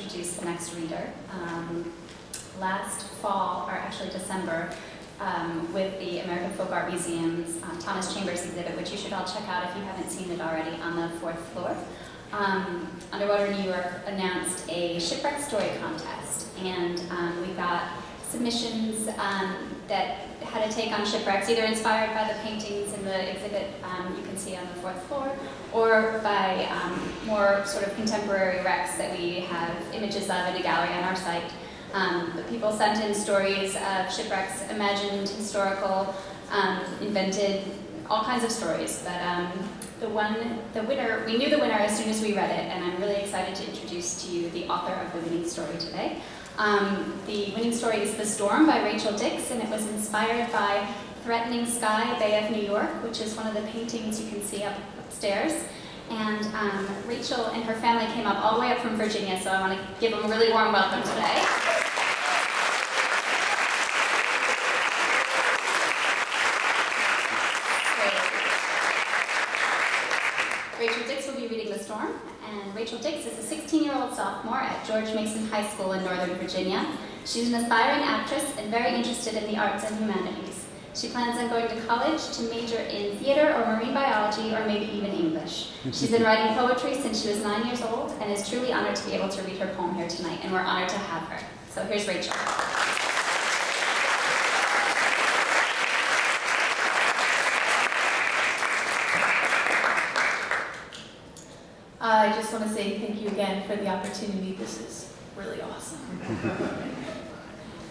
introduce the next reader. Last fall, or actually December, with the American Folk Art Museum's Thomas Chambers exhibit, which you should all check out if you haven't seen it already, on the 4th floor. Underwater New York announced a shipwreck story contest, and we got submissions that had a take on shipwrecks, either inspired by the paintings in the exhibit you can see on the 4th floor, or by more sort of contemporary wrecks that we have images of in a gallery on our site. The people sent in stories of shipwrecks, imagined, historical, invented, all kinds of stories. But the winner, we knew the winner as soon as we read it, and I'm really excited to introduce to you the author of the winning story today. The winning story is The Storm by Rachel Dix, and it was inspired by Threatening Sky, Bay of New York, which is one of the paintings you can see upstairs. And Rachel and her family came up all the way up from Virginia, so I want to give them a really warm welcome today. Rachel Dix will be reading The Storm, and Rachel Dix is a 16-year-old sophomore at George Mason High School in Northern Virginia. She's an aspiring actress and very interested in the arts and humanities. She plans on going to college to major in theater or marine biology or maybe even English. She's been writing poetry since she was 9 years old and is truly honored to be able to read her poem here tonight, and we're honored to have her. So here's Rachel. I just want to say thank you again for the opportunity. This is really awesome.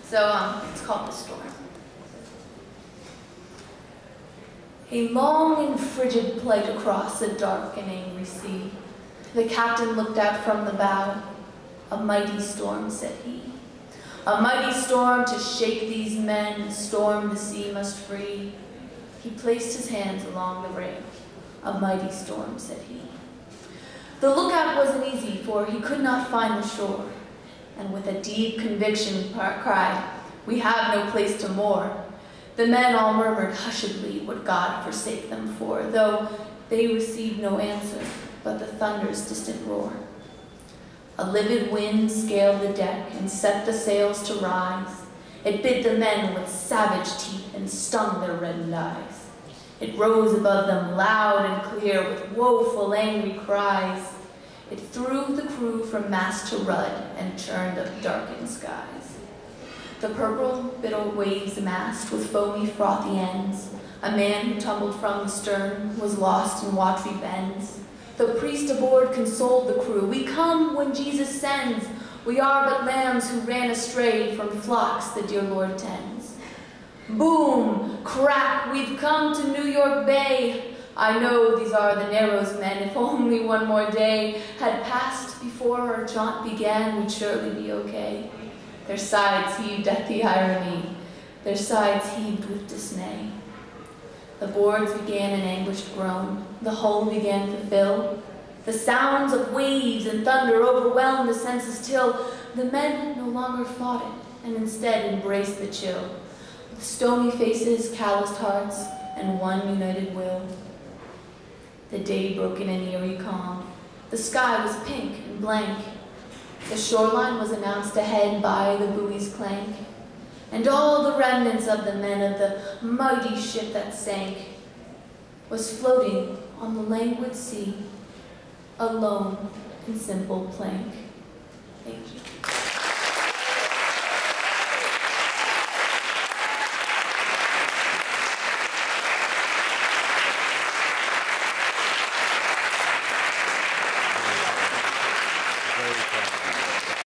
So it's called The Storm. A long and frigid plight across a dark and angry sea. The captain looked out from the bow. A mighty storm, said he. A mighty storm to shake these men, storm the sea must free. He placed his hands along the rail. A mighty storm, said he. The lookout wasn't easy, for he could not find the shore, and with a deep conviction cried, "We have no place to moor." The men all murmured hushedly, "Would God forsake them for?" though they received no answer but the thunder's distant roar. A livid wind scaled the deck and set the sails to rise. It bit the men with savage teeth and stung their reddened eyes. It rose above them loud and clear with woeful angry cries. It threw the crew from mast to rud and churned up darkened skies. The purple bitter waves amassed with foamy frothy ends. A man who tumbled from the stern was lost in watery bends. The priest aboard consoled the crew. "We come when Jesus sends. We are but lambs who ran astray from flocks the dear Lord tends." Boom! Crack! We've come to New York Bay. I know these are the Narrows men. If only one more day had passed before our jaunt began, we'd surely be okay. Their sides heaved at the irony. Their sides heaved with dismay. The boards began an anguished groan. The hull began to fill. The sounds of waves and thunder overwhelmed the senses till the men no longer fought it and instead embraced the chill. With stony faces, calloused hearts, and one united will. The day broke in an eerie calm. The sky was pink and blank. The shoreline was announced ahead by the buoy's clank. And all the remnants of the men of the mighty ship that sank was floating on the languid sea, a lone and simple plank.